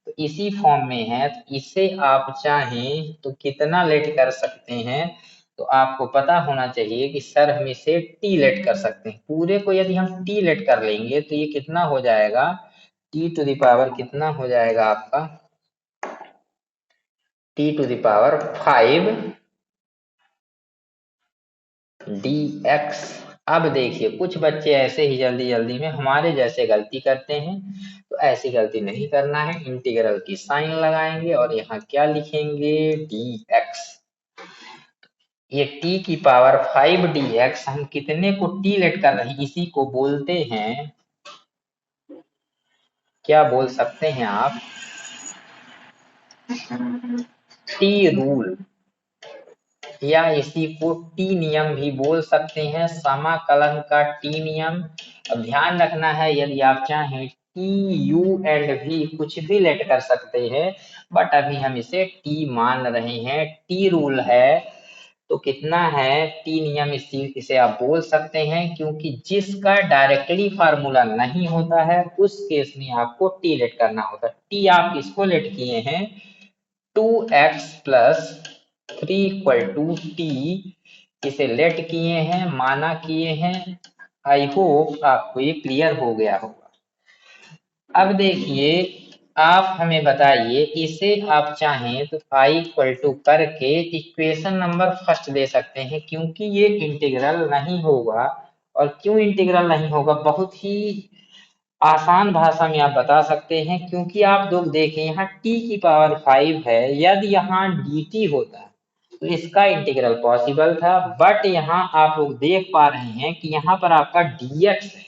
तो इसी फॉर्म में है। तो इसे आप चाहें तो कितना लेट कर सकते हैं? तो आपको पता होना चाहिए कि सर हम इसे t लेट कर सकते हैं। पूरे को यदि हम t लेट कर लेंगे तो ये कितना हो जाएगा? t⁴ कितना हो जाएगा आपका? t⁵ dx। अब देखिए, कुछ बच्चे ऐसे ही जल्दी जल्दी में हमारे जैसे गलती करते हैं, तो ऐसी गलती नहीं करना है। इंटीग्रल की साइन लगाएंगे और यहाँ क्या लिखेंगे? dx। ये t⁵ dx हम कितने को t लेट कर रहे हैं? इसी को बोलते हैं, क्या बोल सकते हैं आप? टी रूल, या इसी को टी नियम भी बोल सकते हैं, समाकलन का टी नियम। अब ध्यान रखना है, यदि आप चाहें टी यू एंड भी कुछ भी लेट कर सकते हैं, बट अभी हम इसे टी मान रहे हैं। टी रूल है तो कितना है? टी नियम इसे आप बोल सकते हैं, क्योंकि जिसका डायरेक्टली फार्मूला नहीं होता है उस केस में आपको टी लेट करना होता है। टी आप किसको लेट किए हैं? 2x+3 = t, इसे लेट किए हैं, माना किए हैं। आई होप आपको ये क्लियर हो गया होगा। अब देखिए, आप हमें बताइए, इसे आप चाहें तो I इक्वल टू करके इक्वेशन नंबर फर्स्ट दे सकते हैं, क्योंकि ये इंटीग्रल नहीं होगा। और क्यों इंटीग्रल नहीं होगा? बहुत ही आसान भाषा में आप बता सकते हैं, क्योंकि आप लोग देखें यहाँ t⁵ है, यदि यहाँ dt होता तो इसका इंटीग्रल पॉसिबल था, बट यहाँ आप लोग देख पा रहे हैं कि यहाँ पर आपका dx है,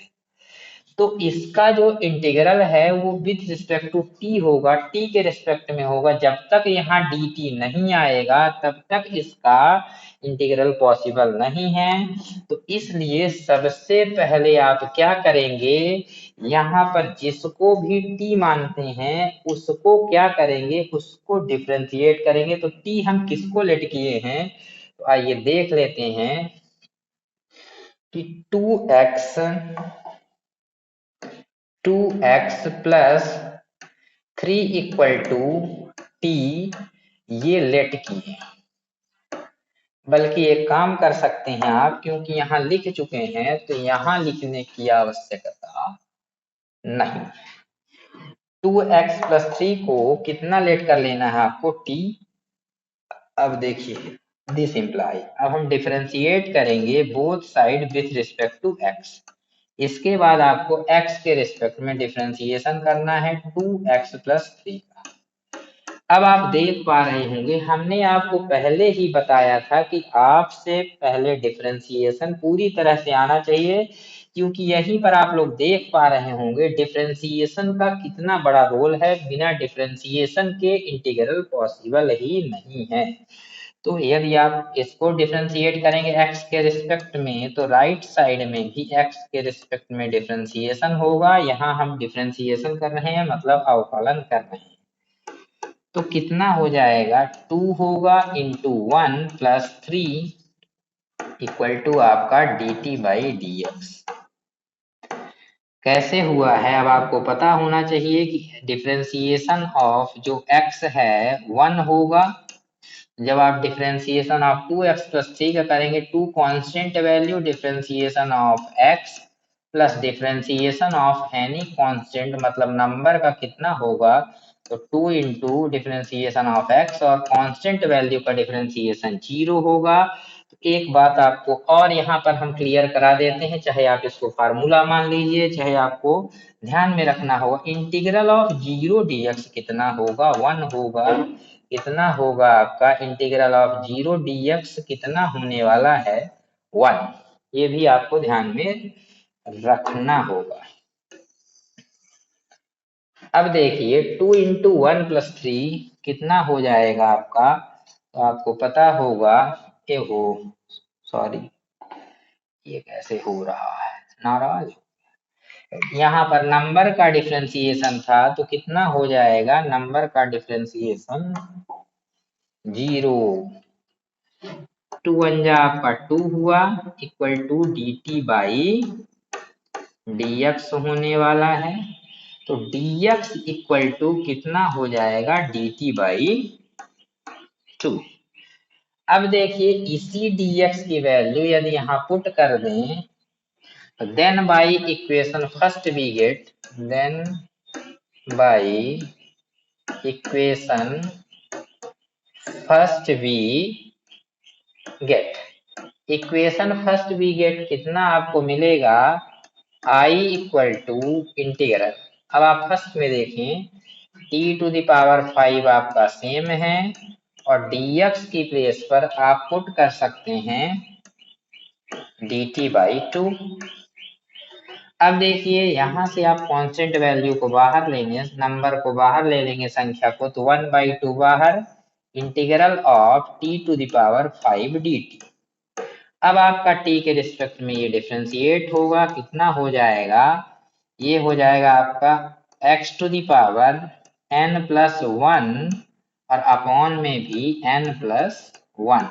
तो इसका जो इंटीग्रल है वो विथ रिस्पेक्ट टू t होगा, t के रिस्पेक्ट में होगा। जब तक यहाँ dt नहीं आएगा तब तक इसका इंटीग्रल पॉसिबल नहीं है। तो इसलिए सबसे पहले आप क्या करेंगे? यहाँ पर जिसको भी t मानते हैं उसको क्या करेंगे? उसको डिफ्रेंशिएट करेंगे। तो t हम किसको लेट किए हैं? तो आइए देख लेते हैं कि 2x+3 = t ये लेट किए। बल्कि एक काम कर सकते हैं आप, क्योंकि यहाँ लिख चुके हैं तो यहाँ लिखने की आवश्यकता नहीं। 2x+3 को कितना लेट कर लेना है आपको? t। अब देखिए, दिस इम्प्लाई। अब हम डिफरेंशिएट करेंगे both side with respect to x. इसके बाद आपको x के रिस्पेक्ट में डिफरेंशिएशन करना है 2x+3 का। अब आप देख पा रहे होंगे हमने आपको पहले ही बताया था कि आपसे पहले डिफरेंशिएशन पूरी तरह से आना चाहिए, क्योंकि यहीं पर आप लोग देख पा रहे होंगे डिफरेंशिएशन का कितना बड़ा रोल है। बिना डिफरेंशिएशन के इंटीग्रल पॉसिबल ही नहीं है। तो यदि आप इसको डिफरेंशिएट करेंगे x के रिस्पेक्ट में, तो राइट साइड में भी x के रिस्पेक्ट में डिफरेंशिएशन होगा। यहाँ हम डिफरेंशिएशन कर रहे हैं मतलब अवकलन कर रहे हैं। तो कितना हो जाएगा, 2 होगा इंटू 1+3 इक्वल टू आपका dt/dx। कैसे हुआ है अब आपको पता होना चाहिए कि डिफरेंशिएशन ऑफ जो x है 1 होगा। जब आप डिफरेंशिएशन ऑफ 2x+3 का करेंगे, 2 constant value differentiation of x plus differentiation of any constant मतलब नंबर का कितना होगा, तो 2 इंटू डिफरेंशिएशन ऑफ x और कांस्टेंट वैल्यू का डिफरेंशिएशन 0 होगा। तो एक बात आपको और यहाँ पर हम क्लियर करा देते हैं, चाहे आप इसको फार्मूला मान लीजिए चाहे आपको ध्यान में रखना होगा। इंटीग्रल ऑफ 0 dx कितना होगा, 1 होगा। कितना होगा आपका इंटीग्रल ऑफ 0 dx कितना होने वाला है, 1। ये भी आपको ध्यान में रखना होगा। अब देखिए 2 इंटू 1+3 कितना हो जाएगा आपका, तो आपको पता होगा कि हो, सॉरी ये कैसे हो रहा है, नाराज। यहाँ पर नंबर का डिफरेंशिएशन था तो कितना हो जाएगा, नंबर का डिफरेंशिएशन 0। 2 1 जा आपका 2 हुआ इक्वल टू dt/dx होने वाला है। तो dx इक्वल टू कितना हो जाएगा, dt/2। अब देखिए इसी dx की वैल्यू यदि यहाँ पुट कर दें, then by equation first we get, then by equation first we get, equation first we get कितना आपको मिलेगा, i इक्वल टू इंटीग्रल। अब आप फर्स्ट में देखें t⁵ आपका सेम है और dx की प्लेस पर आप पुट कर सकते हैं dt/2। अब देखिए यहाँ से आप कांस्टेंट वैल्यू को बाहर लेंगे, नंबर को बाहर ले लेंगे संख्या को, तो 1/2 बाहर, इंटीग्रल ऑफ t⁵ dt। अब आपका t के रिस्पेक्ट में ये डिफरेंशिएट होगा, कितना हो जाएगा, ये हो जाएगा आपका x⁴n+1 और अपॉन में भी n+1।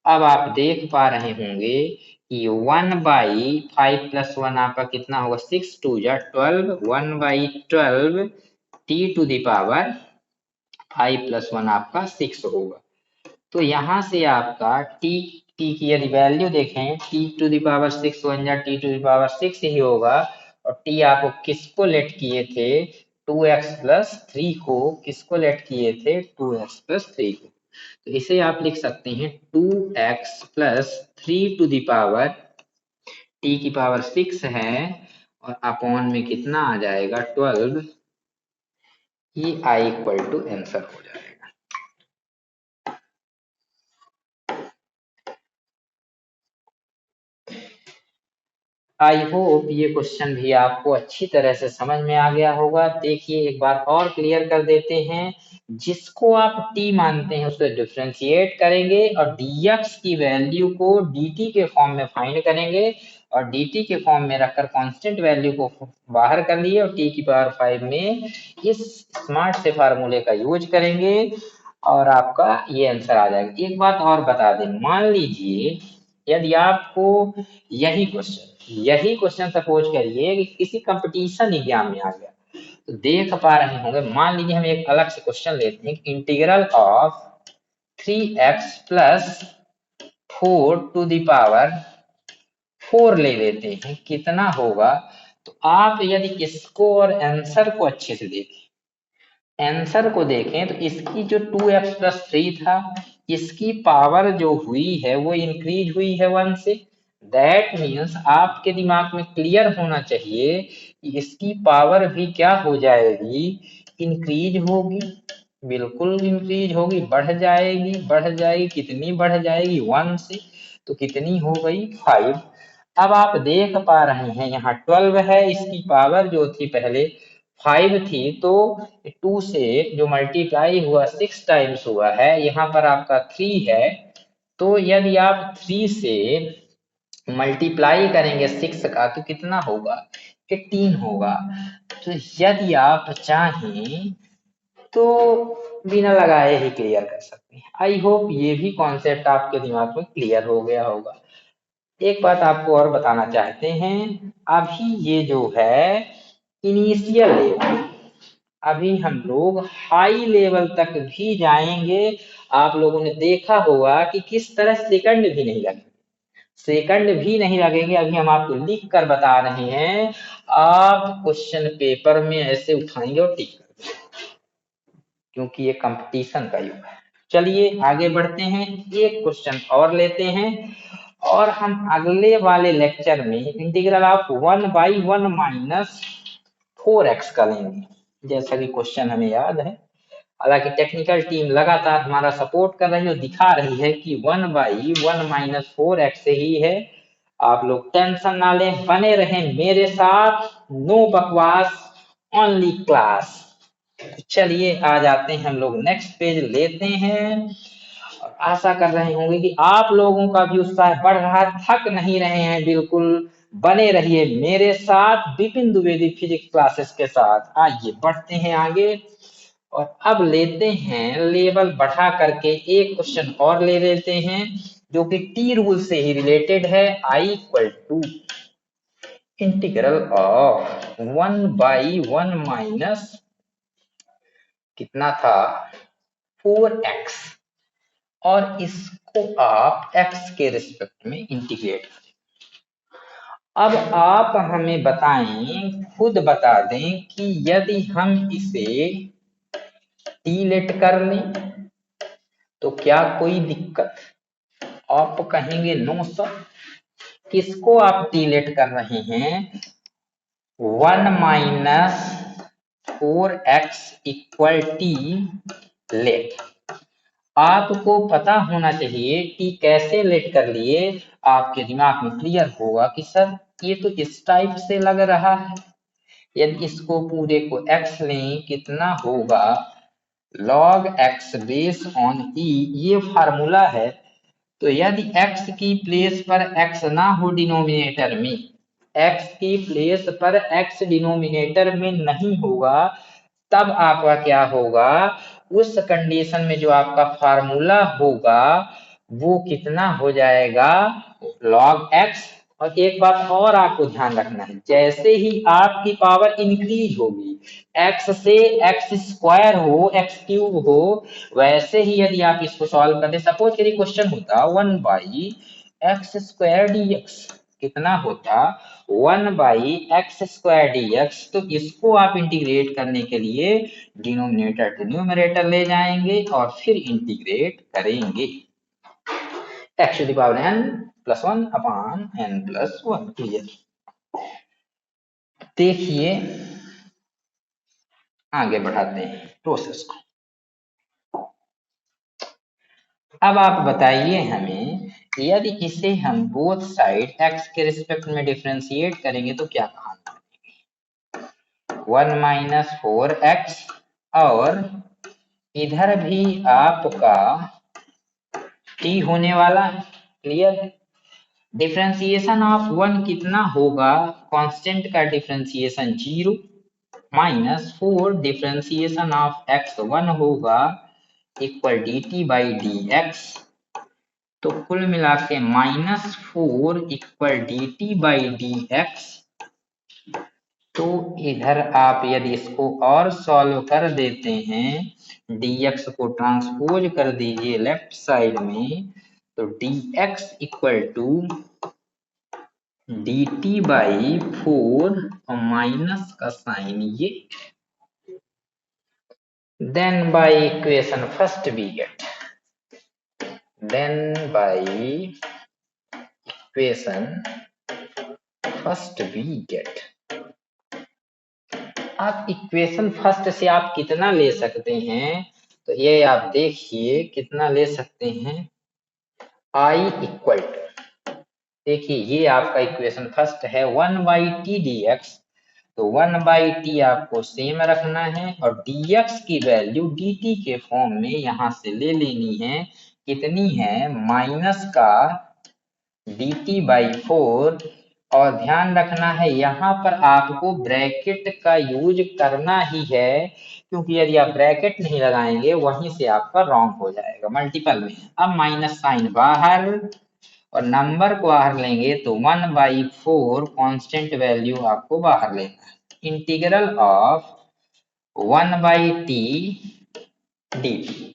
अब आप देख पा रहे होंगे कि 1/5+1 आपका कितना होगा, 6 2 जा 12, 1/12 t⁵5+1 आपका 6 होगा। तो यहाँ से आपका t की यदि वैल्यू देखें, t⁵6 1 जा t⁵6 ही होगा। और t आपको किसको लेट किए थे, 2x+3 को, किसको लेट किए थे, 2x+3 को। तो इसे आप लिख सकते हैं 2x+3 t⁵6 है और अपॉन में कितना आ जाएगा 12। ये i इक्वल टू आंसर हो जाएगा। आई होप ये क्वेश्चन भी आपको अच्छी तरह से समझ में आ गया होगा। देखिए एक बार और क्लियर कर देते हैं, जिसको आप t मानते हैं उसको डिफरेंशिएट करेंगे और dx की वैल्यू को dt के फॉर्म में फाइंड करेंगे और dt के फॉर्म में रखकर कांस्टेंट वैल्यू को बाहर कर लिए और t⁵ में इस स्मार्ट से फार्मूले का यूज करेंगे और आपका ये आंसर आ जाएगा। एक बात और बता दें, मान लीजिए यदि आपको यही क्वेश्चन सपोज करिए कि किसी कंपटीशन एग्जाम में आ गया, तो देख पा रहे होंगे, मान लीजिए हम एक अलग से क्वेश्चन लेते हैं, इंटीग्रल ऑफ 3x+4 ले लेते हैं, कितना होगा। तो आप यदि इसको और आंसर को अच्छे से देखें आंसर को देखें तो इसकी जो 2x प्लस 3 था, इसकी पावर जो हुई है वो इंक्रीज हुई है 1 से। दैट मीन्स आपके दिमाग में क्लियर होना चाहिए कि इसकी पावर भी क्या हो जाएगी, इंक्रीज होगी। बिल्कुल इंक्रीज होगी, बढ़ जाएगी। बढ़ जाएगी, कितनी बढ़ जाएगी, 1 से। तो कितनी हो गई, 5। अब आप देख पा रहे हैं यहाँ 12 है, इसकी पावर जो थी पहले 5 थी, तो 2 से जो मल्टीप्लाई हुआ 6 टाइम्स हुआ है, यहाँ पर आपका 3 है। तो यदि आप 3 से मल्टीप्लाई करेंगे 6 का तो कितना होगा, 18 होगा। तो यदि आप चाहें तो बिना लगाए ही क्लियर कर सकते हैं। आई होप ये भी कॉन्सेप्ट आपके दिमाग में क्लियर हो गया होगा। एक बात आपको और बताना चाहते हैं, अभी ये जो है इनिशियल लेवल, अभी हम लोग हाई लेवल तक भी जाएंगे। आप लोगों ने देखा होगा कि किस तरह सेकंड भी नहीं लगे, सेकंड भी नहीं लगेंगे। अभी हम आपको लिख कर बता रहे हैं, आप क्वेश्चन पेपर में ऐसे उठाएंगे और टिक कर देंगे, क्योंकि ये कंपटीशन का युग है। चलिए आगे बढ़ते हैं, एक क्वेश्चन और लेते हैं और हम अगले वाले लेक्चर में इंटीग्रल ऑफ 1/1 माइनस 4x का लेंगे, जैसा कि क्वेश्चन हमें याद है। हालांकि टेक्निकल टीम लगातार हमारा सपोर्ट कर रही है और दिखा रही है कि 1/1 माइनस 4x ही है। आप लोग टेंशन ना लें, बने रहें मेरे साथ, नो बकवास, ओनली क्लास। चलिए आ जाते हैं हम लोग नेक्स्ट पेज लेते हैं और आशा कर रहे होंगे कि आप लोगों का भी उत्साह बढ़ रहा है, थक नहीं रहे हैं बिल्कुल। बने रहिए मेरे साथ विपिन द्विवेदी फिजिक्स क्लासेस के साथ। आइए बढ़ते हैं आगे और अब लेते हैं लेवल बढ़ा करके एक क्वेश्चन और ले लेते हैं जो कि टी रूल से ही रिलेटेड है। I equal to integral of 1/1 minus कितना था, 4x, और इसको आप x के रिस्पेक्ट में इंटीग्रेट करें। अब आप हमें बताएं, खुद बता दें कि यदि हम इसे टी लेट कर लें तो क्या कोई दिक्कत, आप कहेंगे नो सर। किसको आप टी लेट कर रहे हैं, 1 minus 4x equal T late. आपको पता होना चाहिए कि कैसे लेट कर लिए, आपके दिमाग में क्लियर होगा कि सर ये तो इस टाइप से लग रहा है। यदि इसको पूरे को x लें कितना होगा, log x base on e, ये फार्मूला है। तो यदि x की प्लेस पर x ना हो डिनोमिनेटर में, x की प्लेस पर x डिनोमिनेटर में नहीं होगा, तब आपका क्या होगा, उस कंडीशन में जो आपका फार्मूला होगा वो कितना हो जाएगा, log x। और एक बात और आपको ध्यान रखना है, जैसे ही आपकी पावर इंक्रीज होगी, x से x स्क्वायर हो, x क्यूब हो, वैसे ही यदि आप इसको सॉल्व करते, सपोज यदि क्वेश्चन होता 1/x² dx, कितना होता 1/x² dx, तो इसको आप इंटीग्रेट करने के लिए डिनोमिनेटर टू न्यूमरेटर ले जाएंगे और फिर इंटीग्रेट करेंगे, x⁴n+1/n+1। क्लियर। देखिए आगे बढ़ाते हैं प्रोसेस को। अब आप बताइए हमें, यदि इसे हम बोथ साइड x के रिस्पेक्ट में डिफरेंशिएट करेंगे तो क्या कहानी, 1 माइनस 4x, और इधर भी आपका t होने वाला है। क्लियर है। डिफरेंशिएशन ऑफ 1 कितना होगा, कांस्टेंट का डिफरेंशिएशन 0, -4 डिफरेंशिएशन ऑफ x1 होगा इक्वल dt/dx। तो कुल मिला के -4 इक्वल dt/dx। तो इधर आप यदि इसको और सॉल्व कर देते हैं, dx को ट्रांसपोज कर दीजिए लेफ्ट साइड में, तो dx इक्वल टू dt/4 और माइनस का साइन ये, then by equation first we get, then by equation first we get, आप इक्वेशन फर्स्ट से आप कितना ले सकते हैं, तो ये आप देखिए कितना ले सकते हैं, I इक्वल टू, देखिए ये आपका इक्वेशन फर्स्ट है 1/t dx, तो 1/t आपको सेम रखना है और dx की वैल्यू dt के फॉर्म में यहां से ले लेनी है, कितनी है माइनस का dt/4, और ध्यान रखना है यहाँ पर आपको ब्रैकेट का यूज करना ही है, क्योंकि यदि आप ब्रैकेट नहीं लगाएंगे वहीं से आपका रॉन्ग हो जाएगा मल्टीपल में। अब माइनस साइन बाहर और नंबर को बाहर लेंगे तो 1/4 कांस्टेंट वैल्यू आपको बाहर लेना है, इंटीग्रल ऑफ 1/t dt।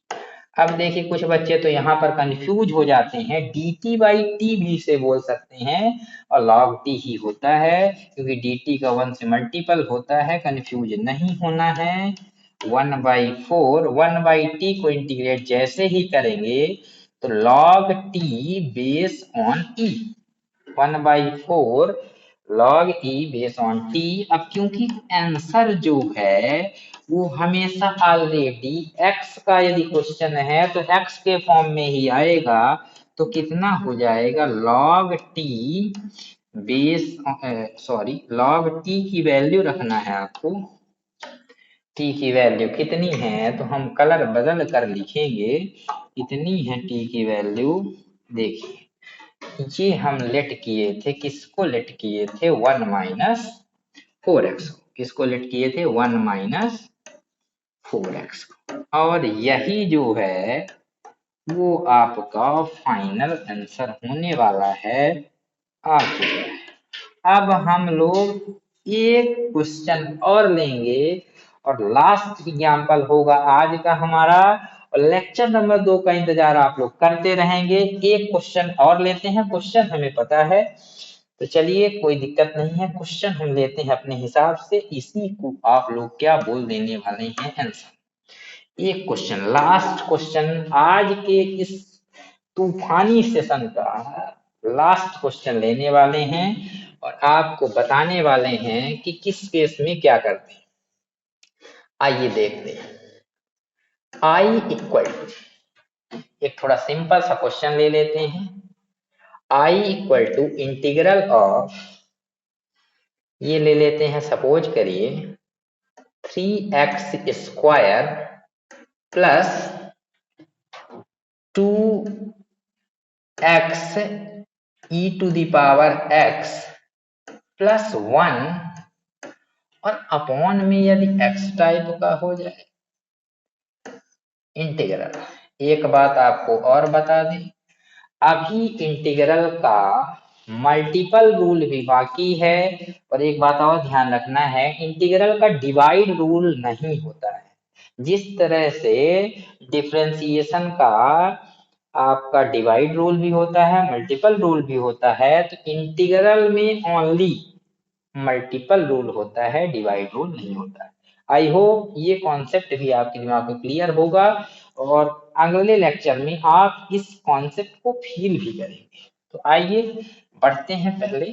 अब देखिए कुछ बच्चे तो यहाँ पर कंफ्यूज हो जाते हैं, dt/t भी से बोल सकते हैं और log t ही होता है, क्योंकि dt का 1 से मल्टीपल होता है, कंफ्यूज नहीं होना है। 1/4 1/t को इंटीग्रेट जैसे ही करेंगे तो log t base on e, 1/4 log e base on t। अब क्योंकि आंसर जो है वो हमेशा ऑलरेडी x का यदि क्वेश्चन है तो x के फॉर्म में ही आएगा, तो कितना हो जाएगा log t base, sorry log t की वैल्यू रखना है आपको, t की वैल्यू कितनी है तो हम कलर बदल कर लिखेंगे, कितनी है t की वैल्यू, देखिए ये हम लेट किए थे, किसको लेट किए थे 1-4x, किसको लेट किए थे 1-4x, और यही जो है वो आपका फाइनल आंसर होने वाला है, आ चुका है। अब हम लोग एक क्वेश्चन और लेंगे और लास्ट एग्जाम्पल होगा आज का हमारा, और लेक्चर नंबर 2 का इंतजार आप लोग करते रहेंगे। एक क्वेश्चन और लेते हैं, क्वेश्चन हमें पता है तो चलिए कोई दिक्कत नहीं है, क्वेश्चन हम लेते हैं अपने हिसाब से, इसी को आप लोग क्या बोल देने वाले हैं आंसर। एक क्वेश्चन, लास्ट क्वेश्चन आज के इस तूफानी सेशन का लास्ट क्वेश्चन लेने वाले हैं और आपको बताने वाले हैं कि किस केस में क्या करते हैं। आइए देखते हैं। आई इक्वल टू, एक थोड़ा सिंपल सा क्वेश्चन ले लेते हैं। आई इक्वल टू इंटीग्रल ऑफ, ये ले लेते हैं सपोज करिए 3x² plus 2x e⁻x plus 1 और अपॉन में यदि x टाइप का हो जाए इंटीग्रल। एक बात आपको और बता दें, अभी इंटीग्रल का मल्टीपल रूल भी बाकी है, और एक बात और ध्यान रखना है, इंटीग्रल का डिवाइड रूल नहीं होता है। जिस तरह से डिफरेंशिएशन का आपका डिवाइड रूल भी होता है, मल्टीपल रूल भी होता है, तो इंटीग्रल में ओनली मल्टीपल रूल होता है, डिवाइड रूल नहीं होता है। आई होप ये कॉन्सेप्ट भी आपके दिमाग में क्लियर होगा और अगले लेक्चर में आप इस कॉन्सेप्ट को फील भी करेंगे। तो आइए बढ़ते हैं पहले।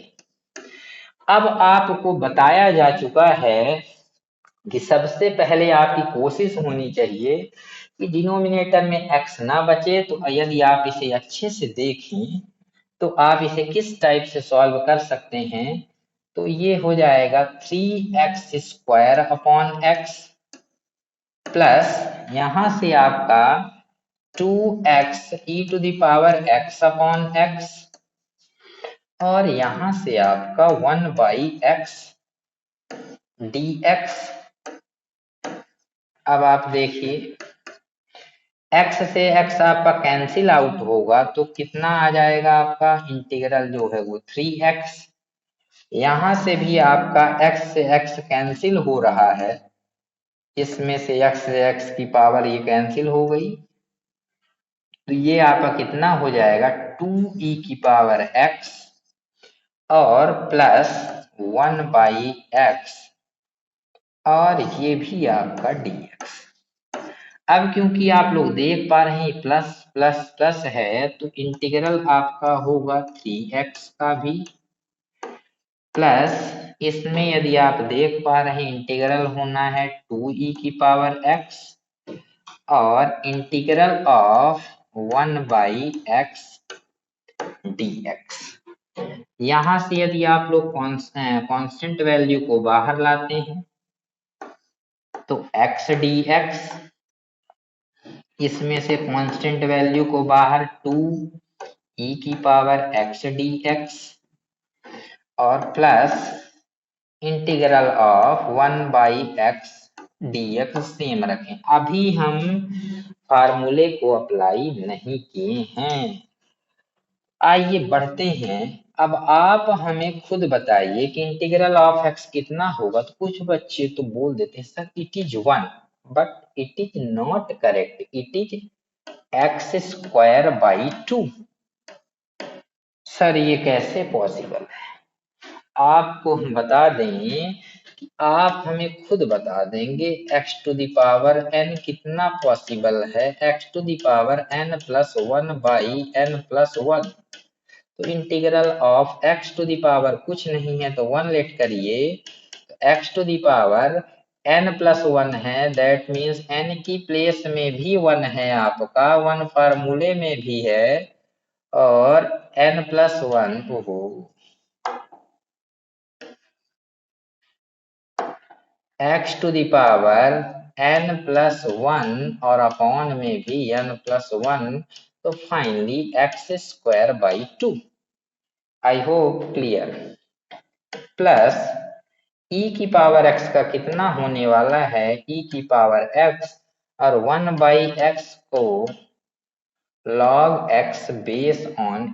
अब आपको बताया जा चुका है कि सबसे पहले आपकी कोशिश होनी चाहिए कि डिनोमिनेटर में x ना बचे, तो यदि आप इसे अच्छे से देखें तो आप इसे किस टाइप से सॉल्व कर सकते हैं, तो ये हो जाएगा 3x² अपॉन x प्लस यहाँ से आपका 2x e⁻x अपॉन x और यहाँ से आपका 1/x dx। अब आप देखिए x से x आपका कैंसिल आउट होगा तो कितना आ जाएगा, आपका इंटीग्रल जो है वो 3x। यहाँ से भी आपका x से x कैंसिल हो रहा है, इसमें से x से x की पावर ये कैंसिल हो गई, तो ये आपका कितना हो जाएगा 2e⁻x और प्लस 1/x और ये भी आपका dx। अब क्योंकि आप लोग देख पा रहे हैं प्लस प्लस प्लस है, तो इंटीग्रल आपका होगा 3x का भी, प्लस इसमें यदि आप देख पा रहे हैं इंटीग्रल होना है 2e की पावर x, और इंटीग्रल ऑफ 1/x dx। यहां से यदि आप लोग कांस्टेंट वैल्यू को बाहर लाते हैं तो x dx, इसमें से कांस्टेंट वैल्यू को बाहर 2e की पावर x dx, और plus integral of 1/x dx same रखें। अभी हम फार्मूले को अप्लाई नहीं किए हैं। आइए बढ़ते हैं। अब आप हमें खुद बताइए कि इंटीग्रल ऑफ x कितना होगा। तो कुछ बच्चे तो बोल देते हैं sir it is 1, but it is not correct, it is x² 2। Sir ये कैसे पॉसिबल है? आपको हम बता दें कि आप हमें खुद बता देंगे x⁴n कितना पॉसिबल है। x⁴n+1/n+1। तो इंटीग्रल ऑफ x⁴ कुछ नहीं है तो 1 लेट करिए, x⁴n+1 है, दैट मीन्स n की प्लेस में भी 1 है आपका, 1 फार्मूले में भी है, और n+1 x⁴n+1 और अपॉन में भी n+1, तो finally x² 2। I hope clear. Plus e की पावर x का कितना होने वाला है, e की पावर x, और 1/x को log x बेस ऑन।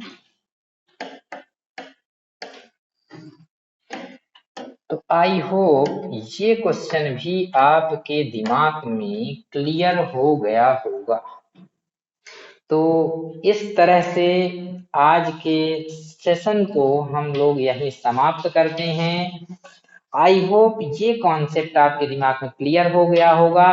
तो आई होप ये क्वेश्चन भी आपके दिमाग में क्लियर हो गया होगा। तो इस तरह से आज के सेशन को हम लोग यहीं समाप्त करते हैं। आई होप ये कॉन्सेप्ट आपके दिमाग में क्लियर हो गया होगा।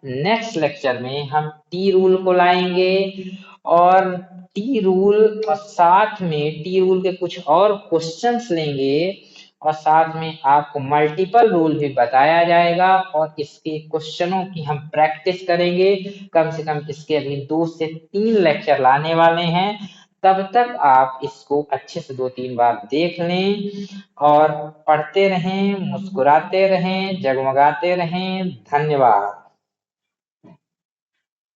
नेक्स्ट लेक्चर में हम टी रूल को लाएंगे, और टी रूल और साथ में टी रूल के कुछ और क्वेश्चंस लेंगे, और साथ में आपको मल्टीपल रूल भी बताया जाएगा, और इसके क्वेश्चनों की हम प्रैक्टिस करेंगे। कम से कम इसके अभी 2 से 3 लेक्चर लाने वाले हैं। तब तक आप इसको अच्छे से 2-3 बार देख लें, और पढ़ते रहें, मुस्कुराते रहें, जगमगाते रहें। धन्यवाद।